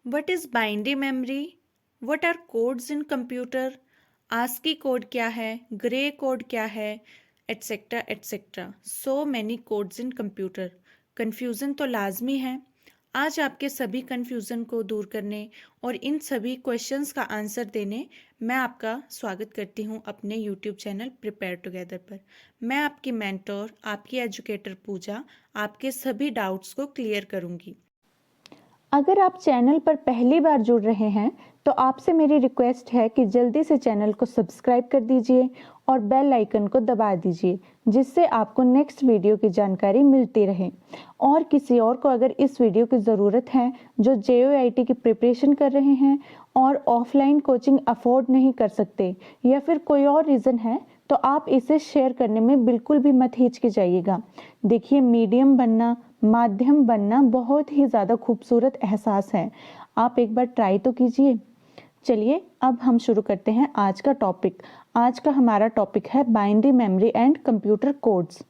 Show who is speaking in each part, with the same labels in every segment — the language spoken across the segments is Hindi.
Speaker 1: What is binary memory? What are codes in computer? ASCII code क्या है, ग्रे कोड क्या है, etcetera etcetera. So many codes इन कंप्यूटर. कन्फ्यूज़न तो लाजमी है. आज आपके सभी कन्फ्यूज़न को दूर करने और इन सभी क्वेश्चंस का आंसर देने मैं आपका स्वागत करती हूँ अपने यूट्यूब चैनल प्रिपेयर टुगेदर पर. मैं आपकी मेंटोर, आपकी एजुकेटर पूजा, आपके सभी डाउट्स को क्लियर करूँगी.
Speaker 2: अगर आप चैनल पर पहली बार जुड़ रहे हैं तो आपसे मेरी रिक्वेस्ट है कि जल्दी से चैनल को सब्सक्राइब कर दीजिए और बेल आइकन को दबा दीजिए, जिससे आपको नेक्स्ट वीडियो की जानकारी मिलती रहे. और किसी और को अगर इस वीडियो की ज़रूरत है जो JOIT की प्रिपरेशन कर रहे हैं और ऑफलाइन कोचिंग अफोर्ड नहीं कर सकते या फिर कोई और रीज़न है, तो आप इसे शेयर करने में बिल्कुल भी मत हिचकिचाइएगा. देखिए, मीडियम बनना, माध्यम बनना बहुत ही ज़्यादा खूबसूरत एहसास है. आप एक बार ट्राई तो कीजिए. चलिए अब हम शुरू करते हैं आज का टॉपिक. आज का हमारा टॉपिक है binary memory and computer codes.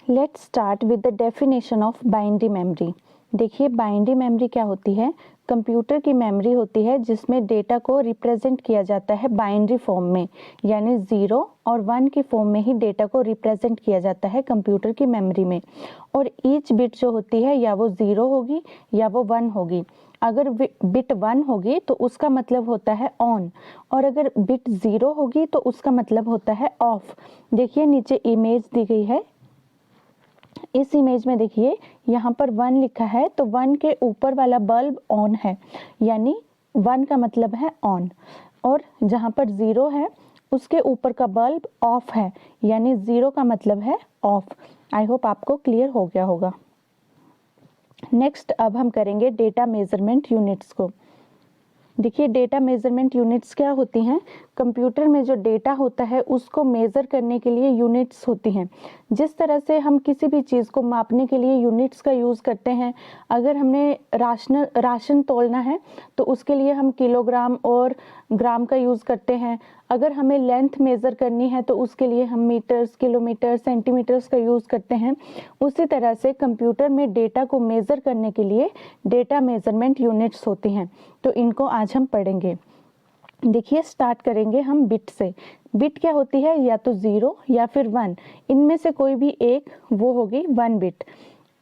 Speaker 2: Let's start with the definition of binary memory. देखिए, बाइनरी मेमोरी क्या होती है? कंप्यूटर की मेमोरी होती है जिसमें डेटा को रिप्रेजेंट किया जाता है बाइनरी फॉर्म में, यानी 0 और 1 की फॉर्म में ही डेटा को रिप्रेजेंट किया जाता है कंप्यूटर की मेमोरी में. और ईच बिट जो होती है या वो 0 होगी या वो 1 होगी. अगर बिट 1 होगी तो उसका मतलब होता है ऑन, और अगर बिट 0 होगी तो उसका मतलब होता है ऑफ. देखिए, नीचे इमेज दी गई है. इस इमेज में देखिए, यहाँ पर 1 लिखा है तो 1 के ऊपर वाला बल्ब ऑन है, यानी 1 का मतलब है ऑन. और जहाँ पर 0 है उसके ऊपर का बल्ब ऑफ है, यानी 0 का मतलब है ऑफ. आई होप आपको क्लियर हो गया होगा. नेक्स्ट अब हम करेंगे डेटा मेजरमेंट यूनिट्स को. देखिए, डेटा मेजरमेंट यूनिट्स क्या होती हैं? कंप्यूटर में जो डेटा होता है उसको मेज़र करने के लिए यूनिट्स होती हैं. जिस तरह से हम किसी भी चीज़ को मापने के लिए यूनिट्स का यूज़ करते हैं. अगर हमने राशन तोलना है तो उसके लिए हम किलोग्राम और ग्राम का यूज़ करते हैं. अगर हमें लेंथ मेज़र करनी है तो उसके लिए हम मीटर्स, किलोमीटर, सेंटीमीटर्स का यूज़ करते हैं. उसी तरह से कंप्यूटर में डेटा को मेज़र करने के लिए डेटा मेजरमेंट यूनिट्स होती हैं. तो इनको आज हम पढ़ेंगे. देखिए, स्टार्ट करेंगे हम बिट से. बिट क्या होती है? या तो 0 या फिर 1, इनमें से कोई भी एक वो होगी 1 बिट.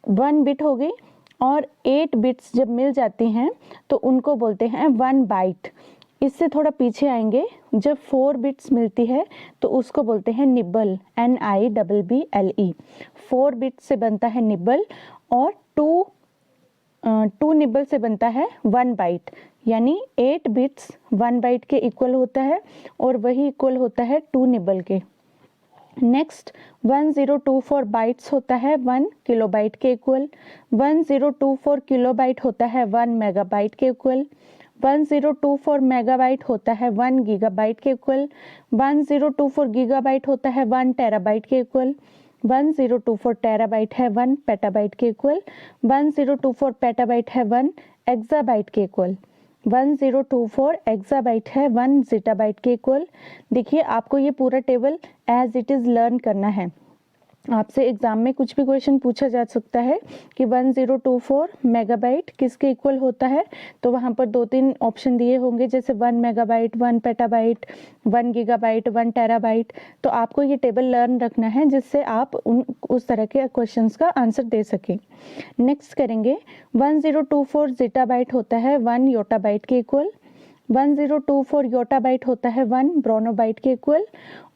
Speaker 2: 1 बिट होगी. और 8 बिट्स जब मिल जाती हैं तो उनको बोलते हैं 1 बाइट. इससे थोड़ा पीछे आएंगे, जब 4 बिट्स मिलती है तो उसको बोलते हैं निबल, NIBBLE. 4 बिट से बनता है निबल और 2 निबल से बनता है 1 बाइट. यानी 8 बिट्स 1 बाइट के इक्वल होता है और वही इक्वल होता है 2 निबल के. नेक्स्ट 1024 बाइट्स होता है 1 किलोबाइट के इक्वल. 1024 किलोबाइट होता है 1 मेगाबाइट के इक्वल. 1024 मेगाबाइट होता है 1 गीगाबाइट के इक्वल. 1024 गीगाबाइट होता है 1 टेराबाइट के इक्वल. 1024 टेराबाइट है 1 पेटाबाइट के इक्वल. 1024 पेटाबाइट है 1 एक्साबाइट के इक्वल. 1024 एक्साबाइट है 1 जीटाबाइट के इक्वल. देखिए, आपको ये पूरा table as it is learn करना है. आपसे एग्जाम में कुछ भी क्वेश्चन पूछा जा सकता है कि 1024 मेगाबाइट किसके इक्वल होता है, तो वहाँ पर 2-3 ऑप्शन दिए होंगे, जैसे 1 मेगाबाइट, 1 पेटाबाइट, 1 गीगाबाइट, 1 टेराबाइट. तो आपको ये टेबल लर्न रखना है जिससे आप उस तरह के क्वेश्चंस का आंसर दे सकें. नेक्स्ट करेंगे 1024 जीटाबाइट होता है 1 योटाबाइट के इक्वल. 1024 योटाबाइट होता है 1 ब्रोनोबाइट के इक्वल.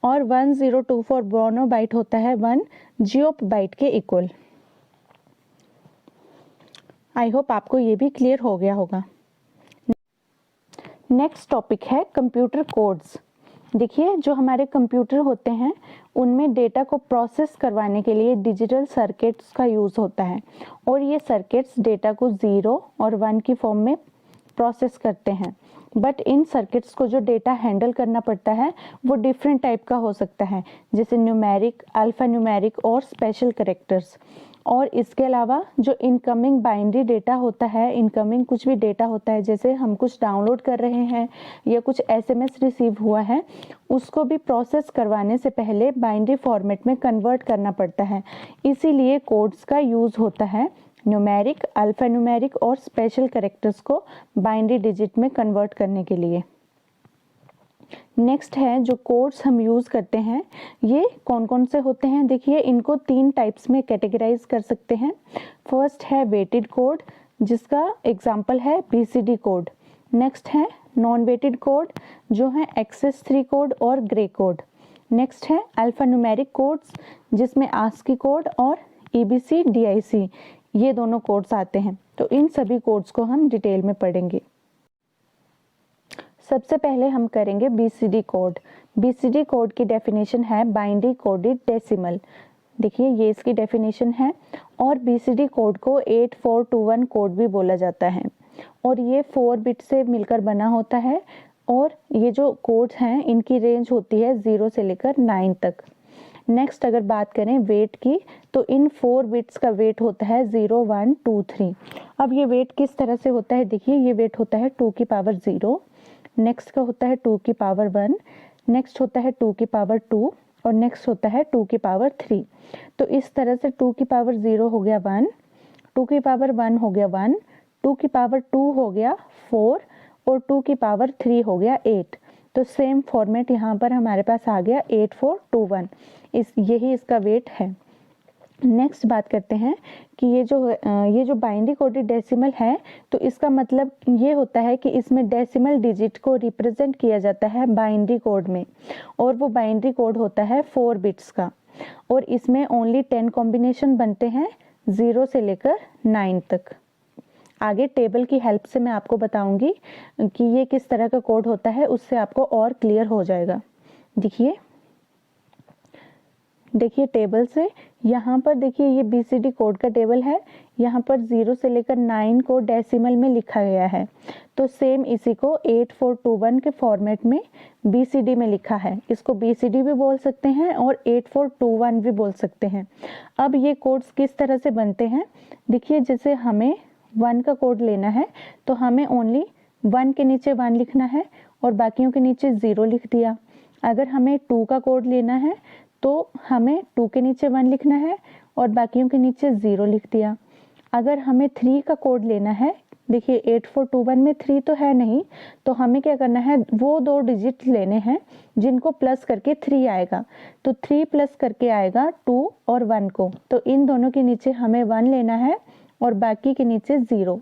Speaker 2: और 1024 ब्रोनोबाइट होता है 1 जियोबाइट के इक्वल. आई होप आपको ये भी क्लियर हो गया होगा. नेक्स्ट टॉपिक है कंप्यूटर कोड्स. देखिए, जो हमारे कंप्यूटर होते हैं उनमें डेटा को प्रोसेस करवाने के लिए डिजिटल सर्किट्स का यूज़ होता है. और ये सर्किट्स डेटा को 0 और 1 की फॉर्म में प्रोसेस करते हैं. बट इन सर्किट्स को जो डेटा हैंडल करना पड़ता है वो डिफरेंट टाइप का हो सकता है, जैसे न्यूमेरिक, अल्फा न्यूमेरिक और स्पेशल कैरेक्टर्स. और इसके अलावा जो इनकमिंग बाइनरी डेटा होता है, इनकमिंग कुछ भी डेटा होता है, जैसे हम कुछ डाउनलोड कर रहे हैं या कुछ SMS रिसीव हुआ है, उसको भी प्रोसेस करवाने से पहले बाइनरी फॉर्मेट में कन्वर्ट करना पड़ता है. इसीलिए कोड्स का यूज़ होता है न्यूमेरिक, अल्फा न्यूमेरिक और स्पेशल कैरेक्टर्स को बाइनरी डिजिट में कन्वर्ट करने के लिए। नेक्स्ट है जो कोड्स हम यूज़ करते हैं ये कौन कौन से होते हैं। देखिए इनको 3 टाइप्स में कैटेगराइज कर सकते हैं। फर्स्ट है वेटेड कोड जिसका एग्जांपल है बीसीडी कोड। नेक्स्ट है नॉन वेटेड कोड जो है एक्सेस 3 कोड और ग्रे कोड। नेक्स्ट है अल्फा न्यूमेरिक कोड्स जिसमें आस्की कोड और ईबीसी डीआईसी ये दोनों कोड्स आते हैं। तो इन सभी कोड्स को हम डिटेल में पढ़ेंगे। सबसे पहले हम करेंगे बीसीडी कोड। बीसीडी कोड की डेफिनेशन है बाइनरी कोडेड डेसिमल। देखिए ये इसकी डेफिनेशन है और बीसीडी कोड को 8421 कोड भी बोला जाता है और ये 4 बिट से मिलकर बना होता है और ये जो कोड्स हैं इनकी रेंज होती है 0 से लेकर 9 तक। नेक्स्ट अगर बात करें वेट की तो इन 4 बिट्स का वेट होता है 0 1 2 3। अब ये वेट किस तरह से होता है, देखिए ये वेट होता है 2 की पावर 0, नेक्स्ट का होता है 2 की पावर 1, नेक्स्ट होता है 2 की पावर 2 और नेक्स्ट होता है 2 की पावर 3। तो इस तरह से 2 की पावर 0 हो गया 1, 2 की पावर 1 हो गया 1, 2 की पावर 2 हो गया 4 और 2 की पावर 3 हो गया 8। तो सेम फॉर्मेट यहाँ पर हमारे पास आ गया 8421। यही इसका वेट है। नेक्स्ट बात करते हैं कि ये जो बाइनरी कोडेड डेसिमल है तो इसका मतलब ये होता है कि इसमें डेसिमल डिजिट को रिप्रेजेंट किया जाता है बाइनरी कोड में और वो बाइनरी कोड होता है 4 बिट्स का और इसमें ओनली 10 कॉम्बिनेशन बनते हैं 0 से लेकर 9 तक। आगे टेबल की हेल्प से मैं आपको बताऊंगी कि ये किस तरह का कोड होता है, उससे आपको और क्लियर हो जाएगा। देखिए टेबल से यहाँ पर देखिए ये बीसीडी कोड का टेबल है। यहाँ पर 0 से लेकर 9 को डेसिमल में लिखा गया है तो सेम इसी को 8421 के फॉर्मेट में बीसीडी में लिखा है। इसको बीसीडी भी बोल सकते हैं और 8421 भी बोल सकते हैं। अब ये कोड्स किस तरह से बनते हैं, देखिए जैसे हमें 1 का कोड लेना है तो हमें ओनली 1 के नीचे 1 लिखना है और बाकियों के नीचे 0 लिख दिया। अगर हमें 2 का कोड लेना है तो हमें 2 के नीचे 1 लिखना है और बाकियों के नीचे 0 लिख दिया। अगर हमें 3 का कोड लेना है, देखिए 8421 में 3 तो है नहीं तो हमें क्या करना है, वो 2 डिजिट लेने हैं जिनको प्लस करके 3 आएगा। तो 3 प्लस करके आएगा 2 और 1 को, तो इन दोनों के नीचे हमें 1 लेना है और बाकी के नीचे 0।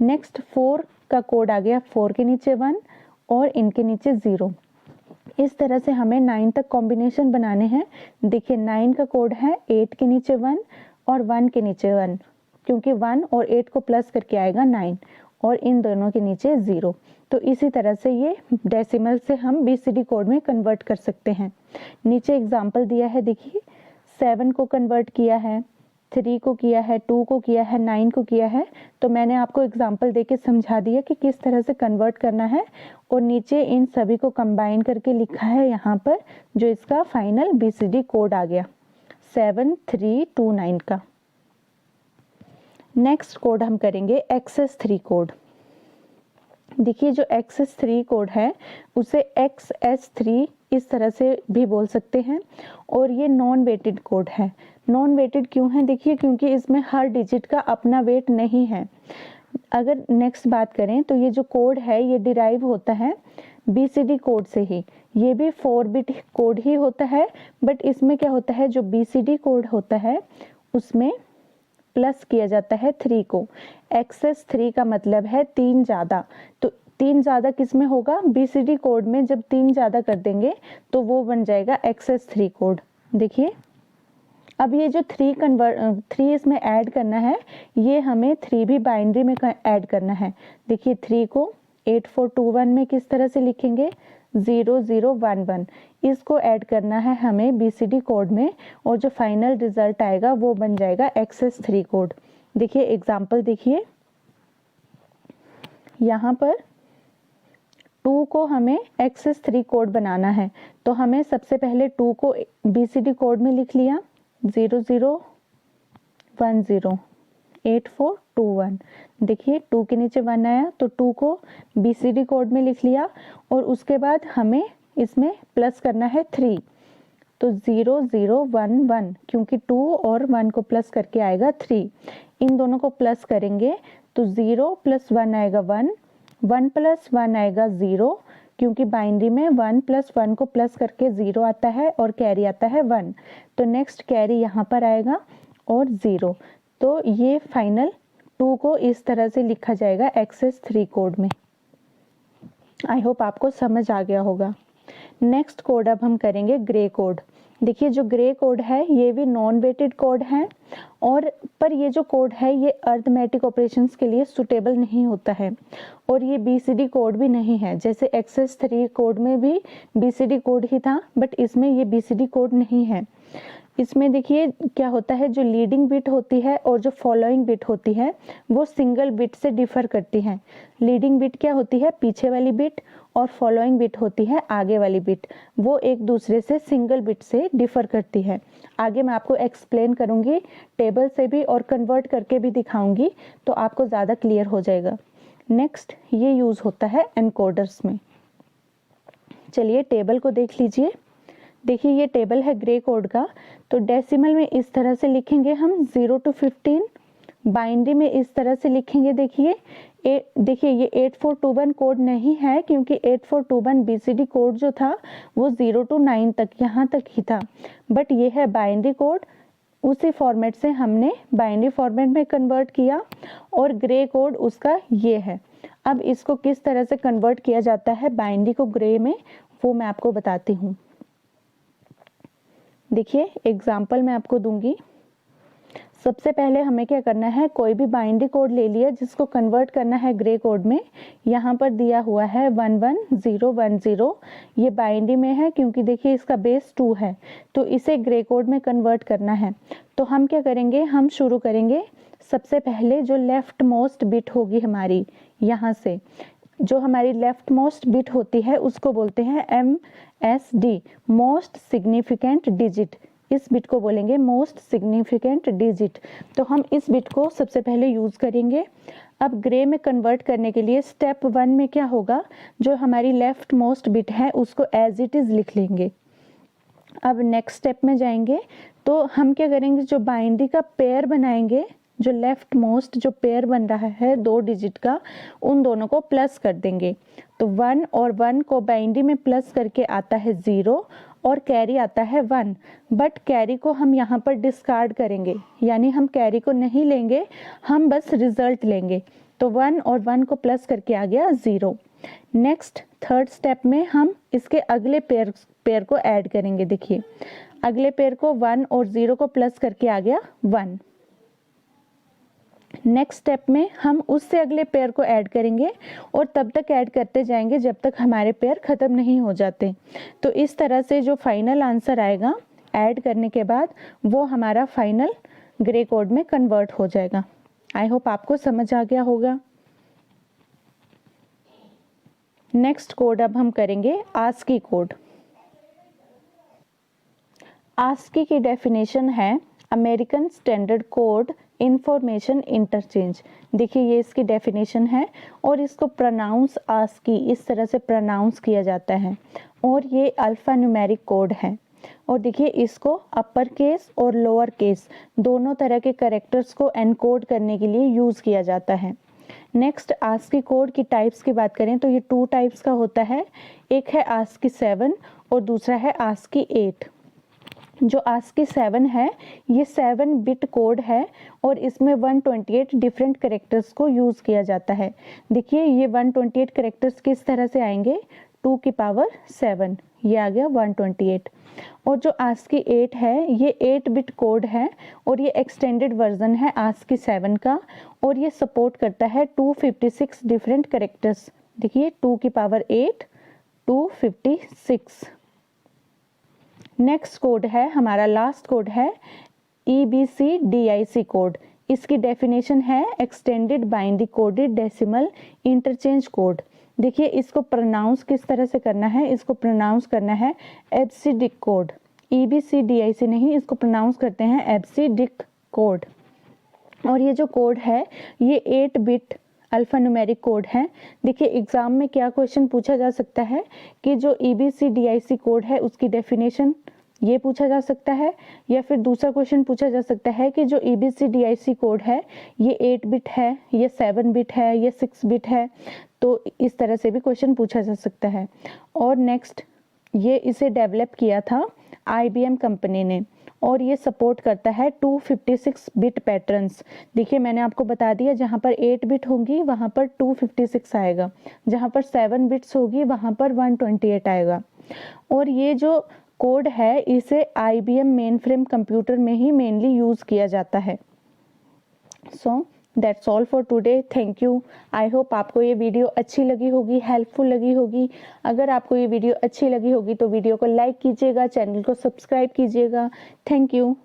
Speaker 2: नेक्स्ट 4 का कोड आ गया, 4 के नीचे 1 और इनके नीचे 0। इस तरह से हमें 9 तक कॉम्बिनेशन बनाने हैं। देखिए 9 का कोड है 8 के नीचे 1 और 1 के नीचे 1, क्योंकि 1 और 8 को प्लस करके आएगा 9 और इन दोनों के नीचे 0। तो इसी तरह से ये डेसिमल से हम बीसीडी कोड में कन्वर्ट कर सकते हैं। नीचे एग्जाम्पल दिया है, देखिए 7 को कन्वर्ट किया है, 3 को किया है, 2 को किया है, 9 को किया है। तो मैंने आपको एग्जाम्पल देके समझा दिया कि किस तरह से कन्वर्ट करना है और नीचे इन सभी को कंबाइन करके लिखा है यहाँ पर, जो इसका फाइनल बीसीडी कोड आ गया 7329 का। नेक्स्ट कोड हम करेंगे एक्सेस 3 कोड। देखिए जो एक्सेस 3 कोड है उसे XS3 इस तरह से भी बोल सकते हैं और ये नॉन वेटेड कोड है। नॉन वेटेड क्यों है, देखिए क्योंकि इसमें हर डिजिट का अपना वेट नहीं है। अगर नेक्स्ट बात करें तो ये जो कोड है ये डिराइव होता है बीसीडी कोड से ही। ये भी 4 बिट कोड ही होता है, बट इसमें क्या होता है, जो बीसीडी कोड होता है उसमें प्लस किया जाता है 3 को। एक्सेस 3 का मतलब है 3 ज़्यादा। तो 3 ज़्यादा किस में होगा, बीसीडी कोड में जब 3 ज़्यादा कर देंगे तो वो बन जाएगा एक्सेस 3 कोड। देखिए अब ये जो 3 इसमें ऐड करना है, ये हमें 3 भी बाइनरी में ऐड करना है। देखिए 3 को 8421 में किस तरह से लिखेंगे, 0011। इसको ऐड करना है हमें बीसीडी कोड में और जो फाइनल रिजल्ट आएगा वो बन जाएगा एक्सेस 3 कोड। देखिए एग्जाम्पल देखिए, यहाँ पर 2 को हमें एक्सेस 3 कोड बनाना है तो हमें सबसे पहले 2 को बीसीडी कोड में लिख लिया 00108421। देखिए 2 के नीचे 1 आया तो 2 को बीसीडी कोड में लिख लिया और उसके बाद हमें इसमें प्लस करना है 3। तो 0 0 1 1, क्योंकि 2 और 1 को प्लस करके आएगा 3, इन दोनों को प्लस करेंगे तो 0 + 1 आएगा 1, 1 + 1 आएगा 0, क्योंकि बाइनरी में 1 + 1 को प्लस करके 0 आता है और कैरी आता है 1, तो नेक्स्ट कैरी यहाँ पर आएगा और 0। तो ये फाइनल 2 को इस तरह से लिखा जाएगा एक्सेस 3 कोड में। आई होप आपको समझ आ गया होगा। नेक्स्ट कोड अब हम करेंगे ग्रे कोड। देखिए जो ग्रे कोड है ये भी नॉन वेटेड कोड है, और पर ये जो कोड है ये अरिथमेटिक ऑपरेशंस के लिए सुटेबल नहीं होता है, और ये बीसीडी कोड भी नहीं है। जैसे एक्सेस 3 कोड में भी बीसीडी कोड ही था, बट इसमें ये बीसीडी कोड नहीं है। इसमें देखिए क्या होता है, जो लीडिंग बिट होती है और जो फॉलोइंग बिट होती है वो सिंगल बिट से डिफर करती है। लीडिंग बिट क्या होती है, पीछे वाली बिट, और फॉलोइंग बिट होती है आगे वाली बिट, वो एक दूसरे से सिंगल बिट से डिफर करती है। आगे मैं आपको एक्सप्लेन करूंगी टेबल से भी और कन्वर्ट करके भी दिखाऊंगी, तो आपको ज़्यादा क्लियर हो जाएगा। नेक्स्ट ये यूज़ होता है एनकोडर्स में। चलिए टेबल को देख लीजिए। देखिए ये टेबल है ग्रे कोड का, तो डेसिमल में इस तरह से लिखेंगे हम 0 to 15, बाइनरी में इस तरह से लिखेंगे। देखिए ये 8421 कोड नहीं है, क्योंकि 8421 बीसीडी कोड जो था वो 0 to 9 तक यहाँ तक ही था, बट ये है बाइनरी कोड। उसी फॉर्मेट से हमने बाइनरी फॉर्मेट में कन्वर्ट किया, और ग्रे कोड उसका ये है। अब इसको किस तरह से कन्वर्ट किया जाता है बाइनरी को ग्रे में, वो मैं आपको बताती हूँ। देखिए एग्जाम्पल मैं आपको दूंगी। सबसे पहले हमें क्या करना है, कोई भी बाइनरी कोड ले लिया जिसको कन्वर्ट करना है ग्रे कोड में। यहाँ पर दिया हुआ है 11010, ये बाइनरी में है क्योंकि देखिए इसका बेस 2 है, तो इसे ग्रे कोड में कन्वर्ट करना है। तो हम क्या करेंगे, हम शुरू करेंगे सबसे पहले जो लेफ्ट मोस्ट बिट होगी हमारी, यहाँ से जो हमारी लेफ्ट मोस्ट बिट होती है उसको बोलते हैं MSD, मोस्ट सिग्निफिकेंट डिजिट। इस बिट को बोलेंगे मोस्ट सिग्निफिकेंट डिजिट। तो हम इस बिट को सबसे पहले यूज करेंगे। अब ग्रे में कन्वर्ट करने के लिए स्टेप 1 में क्या होगा, जो हमारी लेफ्ट मोस्ट बिट है उसको एज इट इज लिख लेंगे। अब नेक्स्ट स्टेप में जाएंगे, तो हम क्या करेंगे, जो बाइनरी का पेयर बनाएंगे, जो लेफ्ट मोस्ट जो पेयर बन रहा है 2 डिजिट का, उन दोनों को प्लस कर देंगे। तो 1 और 1 को बाइनरी में प्लस करके आता है 0 और कैरी आता है 1, बट कैरी को हम यहाँ पर डिस्कार्ड करेंगे, यानी हम कैरी को नहीं लेंगे, हम बस रिजल्ट लेंगे। तो 1 और 1 को प्लस करके आ गया 0। नेक्स्ट थर्ड स्टेप में हम इसके अगले पेयर को ऐड करेंगे। देखिए अगले पेयर को 1 और 0 को प्लस करके आ गया 1। नेक्स्ट स्टेप में हम उससे अगले पेयर को ऐड करेंगे, और तब तक ऐड करते जाएंगे जब तक हमारे पेयर खत्म नहीं हो जाते। तो इस तरह से जो फाइनल आंसर आएगा ऐड करने के बाद, वो हमारा फाइनल ग्रे कोड में कन्वर्ट हो जाएगा। आई होप आपको समझ आ गया होगा। नेक्स्ट कोड अब हम करेंगे आस्की कोड। आस्की की डेफिनेशन है American standard code information interchange. देखिए ये इसकी डेफिनेशन है, और इसको प्रोनाउंस आस्की इस तरह से प्रोनाउंस किया जाता है, और ये अल्फा न्यूमेरिक कोड है। और देखिए इसको अपर केस और लोअर केस दोनों तरह के कैरेक्टर्स को एनकोड करने के लिए यूज किया जाता है। नेक्स्ट आस्की कोड की टाइप्स की बात करें तो ये 2 टाइप्स का होता है, एक है आस्की 7 और दूसरा है आस्की 8। जो आस्की 7 है ये 7 बिट कोड है, और इसमें 128 डिफरेंट कैरेक्टर्स को यूज किया जाता है। देखिए ये 128 कैरेक्टर्स किस तरह से आएंगे, 2 की पावर 7, ये आ गया 128। और जो आस्की 8 है ये 8 बिट कोड है, और ये एक्सटेंडेड वर्जन है आस्की 7 का, और ये सपोर्ट करता है 256 डिफरेंट कैरेक्टर्स। देखिए 2 की पावर 8, 256। नेक्स्ट कोड है हमारा, लास्ट कोड है EBCDIC कोड। इसकी डेफिनेशन है extended binary coded decimal interchange code. देखिए इसको प्रोनाउंस किस तरह से करना है, इसको प्रोनाउंस करना है एब्सिडिक कोड, EBCDIC नहीं, इसको प्रोनाउंस करते हैं एब्सिडिक कोड। और ये जो कोड है ये 8 बिट अल्फा न्यूमेरिक कोड है। देखिए एग्जाम में क्या क्वेश्चन पूछा जा सकता है कि जो EBCDIC कोड है उसकी डेफिनेशन ये पूछा जा सकता है, या फिर दूसरा क्वेश्चन पूछा जा सकता है कि जो EBCDIC कोड है ये 8 बिट है, ये 7 बिट है, ये 6 बिट है। तो इस तरह से भी क्वेश्चन पूछा जा सकता है। और नेक्स्ट, ये इसे डेवलप किया था IBM कंपनी ने और ये सपोर्ट करता है 256 बिट पैटर्न्स। देखिए मैंने आपको बता दिया, जहाँ पर 8 बिट होंगी वहाँ पर 256 आएगा, जहाँ पर 7 बिट्स होगी वहाँ पर 128 आएगा। और ये जो कोड है इसे IBM मेन फ्रेम कंप्यूटर में ही मेनली यूज़ किया जाता है। So that's all for today, thank you. I hope आपको ये वीडियो अच्छी लगी होगी, हेल्पफुल लगी होगी। अगर आपको ये वीडियो अच्छी लगी होगी तो वीडियो को लाइक कीजिएगा, चैनल को सब्सक्राइब कीजिएगा। Thank you.